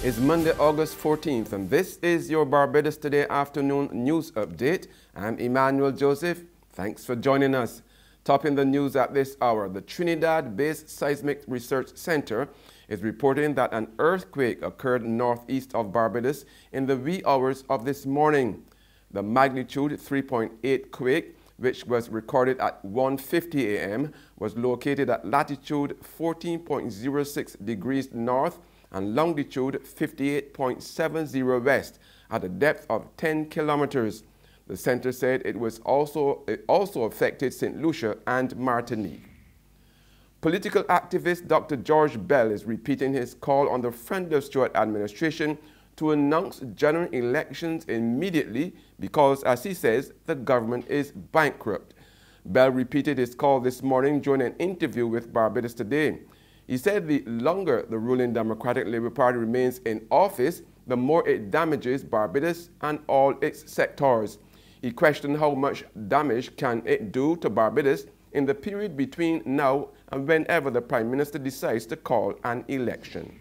It's Monday, August 14th, and this is your Barbados Today afternoon news update. I'm Emmanuel Joseph. Thanks for joining us. Topping the news at this hour, the Trinidad-based Seismic Research Center is reporting that an earthquake occurred northeast of Barbados in the wee hours of this morning. The magnitude 3.8 quake, which was recorded at 1:50 a.m., was located at latitude 14.06 degrees north and longitude 58.70 west at a depth of 10 kilometers. The center said it also affected St. Lucia and Martinique. Political activist Dr. George Bell is repeating his call on the Friend Stewart administration to announce general elections immediately because, as he says, the government is bankrupt. Bell repeated his call this morning during an interview with Barbados Today. He said the longer the ruling Democratic Labour Party remains in office, the more it damages Barbados and all its sectors. He questioned how much damage can it do to Barbados in the period between now and whenever the Prime Minister decides to call an election.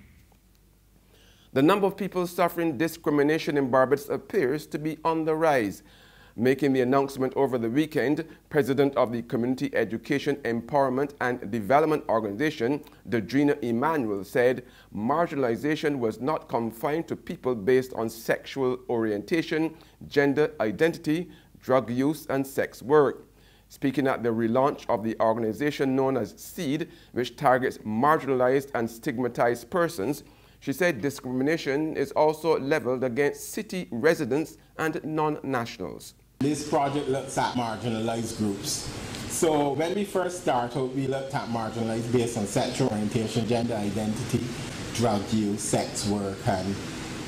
The number of people suffering discrimination in Barbados appears to be on the rise. Making the announcement over the weekend, President of the Community Education Empowerment and Development Organization, Dodrina Emmanuel, said marginalization was not confined to people based on sexual orientation, gender identity, drug use, and sex work. Speaking at the relaunch of the organization known as SEED, which targets marginalized and stigmatized persons, she said discrimination is also leveled against city residents and non-nationals. This project looks at marginalized groups. So when we first started, we looked at marginalized based on sexual orientation, gender identity, drug use, sex work, and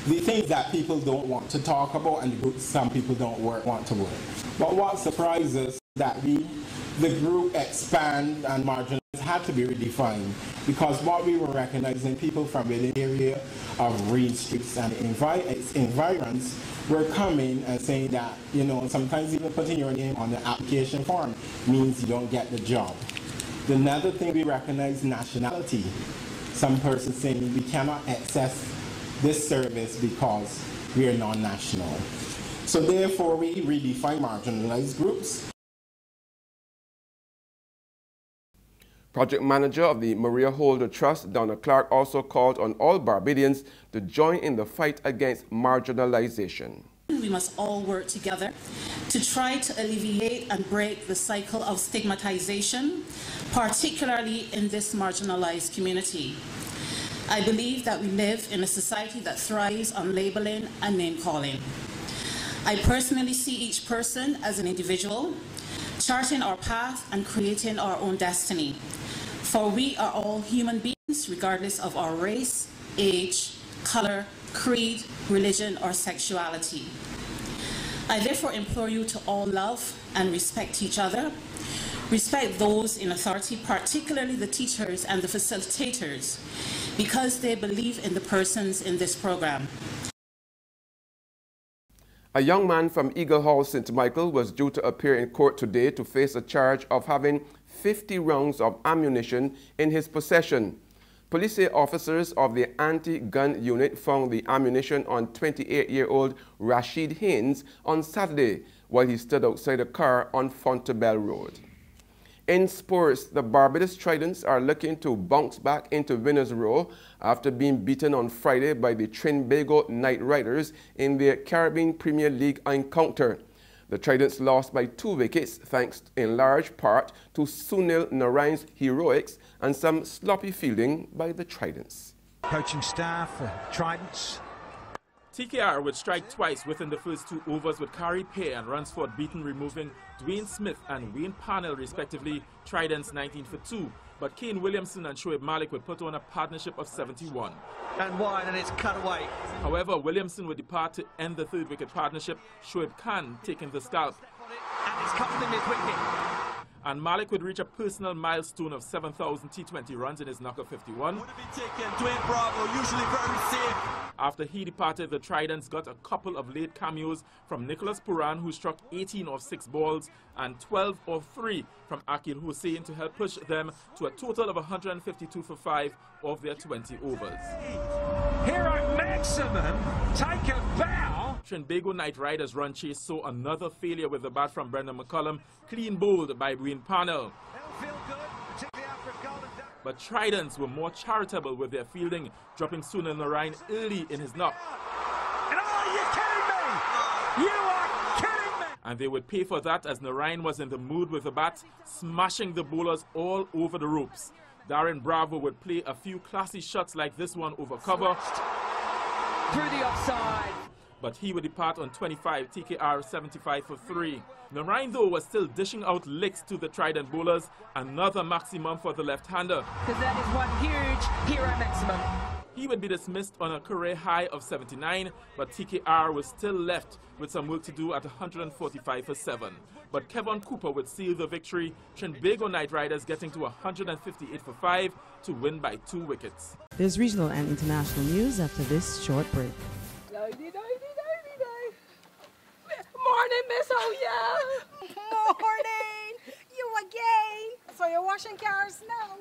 the things that people don't want to talk about and the groups some people don't want to work. But what surprises us is that the group expand and marginalized had to be redefined because what we were recognizing, people from within the area of Reed Streets and its environs were coming and saying that, sometimes even putting your name on the application form means you don't get the job. Another thing we recognize, nationality. Some persons saying we cannot access this service because we are non-national. So therefore we redefine marginalized groups. Project manager of the Maria Holder Trust, Donna Clark, also called on all Barbadians to join in the fight against marginalization. We must all work together to try to alleviate and break the cycle of stigmatization, particularly in this marginalized community. I believe that we live in a society that thrives on labeling and name-calling. I personally see each person as an individual, charting our path and creating our own destiny. For we are all human beings, regardless of our race, age, color, creed, religion, or sexuality. I therefore implore you to all love and respect each other, respect those in authority, particularly the teachers and the facilitators, because they believe in the persons in this program. A young man from Eagle Hall, St. Michael, was due to appear in court today to face a charge of having 50 rounds of ammunition in his possession. Police officers of the anti-gun unit found the ammunition on 28-year-old Rashid Haynes on Saturday while he stood outside a car on Fontebelle Road. In sports, the Barbados Tridents are looking to bounce back into winners' row after being beaten on Friday by the Trinbago Knight Riders in their Caribbean Premier League encounter. The Tridents lost by 2 wickets thanks in large part to Sunil Narayan's heroics and some sloppy fielding by the Tridents. Coaching staff, Tridents. TKR would strike twice within the first 2 overs with Kari Pay and Ransford beaten, removing Dwayne Smith and Wayne Parnell respectively, Tridents 19 for 2. But Kane Williamson and Shoaib Malik would put on a partnership of 71. And wide, and it's cut away. However, Williamson would depart to end the 3rd wicket partnership, Shoaib Khan taking the scalp. And it's cut in mid-wicket. and Malik would reach a personal milestone of 7,000 T20 runs in his knock of 51. Would it be taken? Dwayne Bravo, usually very safe. After he departed, the Tridents got a couple of late cameos from Nicholas Puran, who struck 18 off 6 balls, and 12 off 3 from Akil Hussein to help push them to a total of 152 for 5 of their 20 overs. Here at maximum, take a bow. Trinbago Knight Riders run chase saw another failure with the bat from Brendan McCullum, clean bowled by Wayne Parnell. But Tridents were more charitable with their fielding, dropping Sunil Narayan early in his knock. And are you kidding me? You are kidding me! And they would pay for that as Narayan was in the mood with the bat, smashing the bowlers all over the ropes. Darren Bravo would play a few classy shots like this one over cover. Through the offside. But he would depart on 25, TKR 75 for 3. Narayan, though, was still dishing out licks to the Trident bowlers, another maximum for the left-hander. Because that is one huge hero maximum. He would be dismissed on a career high of 79, but TKR was still left with some work to do at 145 for 7. But Kevin Cooper would seal the victory, Trinbago Knight Riders getting to 158 for 5 to win by 2 wickets. There's regional and international news after this short break. Morning, Miss Oya. Morning. You again. So you're washing cars now?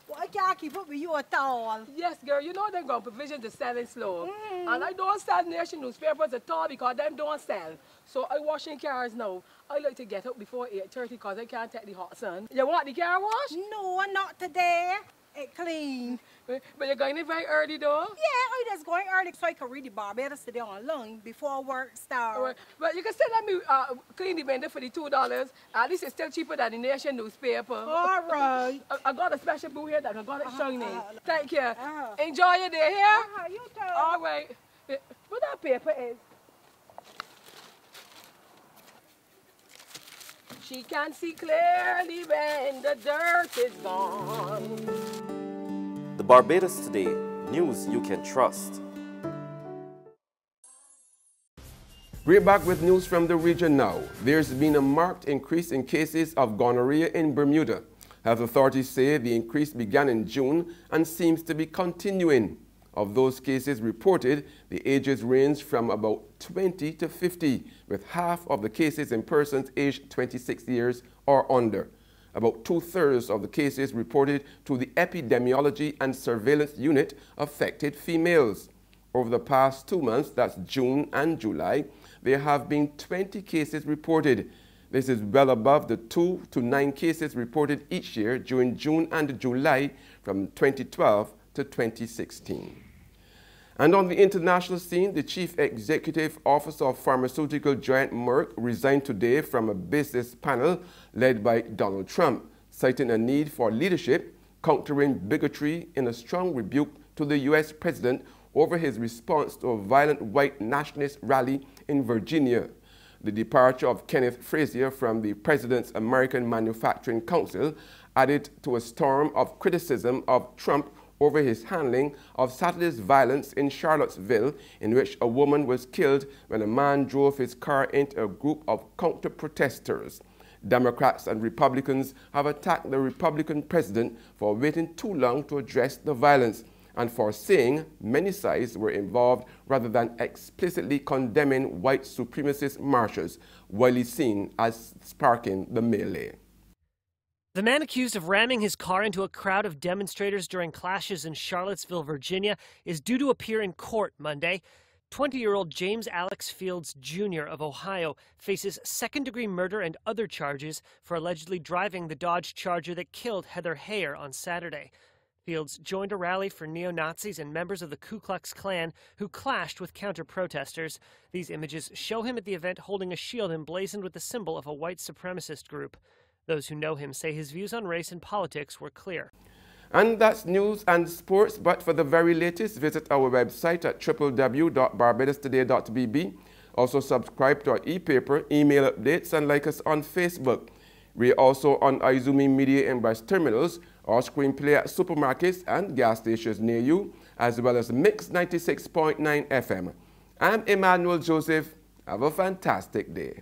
Well, I can't keep up with you at all. Yes, girl. You know they're going to provision to selling slow. And I don't sell nation newspapers at all because them don't sell. So I washing cars now. I like to get up before 8:30 because I can't take the hot sun. You want the car wash? No, not today. It clean. But you're going in very early though? Yeah, I just going early so I can read the Barbados today online before work starts. Right. But you can still let me clean the vendor for the $2. At least it's still cheaper than the nation newspaper. All right. I got a special boo here that I got it shiny. Thank you. Enjoy your day here. You too. All right. What that paper is? She can see clearly when the dirt is gone. The Barbados Today, news you can trust. We're back with news from the region now. There's been a marked increase in cases of gonorrhea in Bermuda. Health authorities say the increase began in June and seems to be continuing. Of those cases reported, the ages range from about 20 to 50, with half of the cases in persons aged 26 years or under. About 2/3 of the cases reported to the Epidemiology and Surveillance Unit affected females. Over the past 2 months, that's June and July, there have been 20 cases reported. This is well above the 2 to 9 cases reported each year during June and July from 2012 to 2016. And on the international scene, the chief executive officer of pharmaceutical giant Merck resigned today from a business panel led by Donald Trump, citing a need for leadership, countering bigotry in a strong rebuke to the U.S. president over his response to a violent white nationalist rally in Virginia. The departure of Kenneth Frazier from the president's American Manufacturing Council added to a storm of criticism of Trump over his handling of Saturday's violence in Charlottesville, in which a woman was killed when a man drove his car into a group of counter-protesters. Democrats and Republicans have attacked the Republican president for waiting too long to address the violence and for saying many sides were involved rather than explicitly condemning white supremacist marches, widely seen as sparking the melee. The man accused of ramming his car into a crowd of demonstrators during clashes in Charlottesville, Virginia, is due to appear in court Monday. 20-year-old James Alex Fields Jr. of Ohio faces second-degree murder and other charges for allegedly driving the Dodge Charger that killed Heather Heyer on Saturday. Fields joined a rally for neo-Nazis and members of the Ku Klux Klan who clashed with counter-protesters. These images show him at the event holding a shield emblazoned with the symbol of a white supremacist group. Those who know him say his views on race and politics were clear. And that's news and sports, but for the very latest, visit our website at www.barbadostoday.bb. Also subscribe to our e-paper, email updates, and like us on Facebook. We're also on Izumi Media and Bus terminals, or screenplay at supermarkets and gas stations near you, as well as Mix 96.9 FM. I'm Emmanuel Joseph. Have a fantastic day.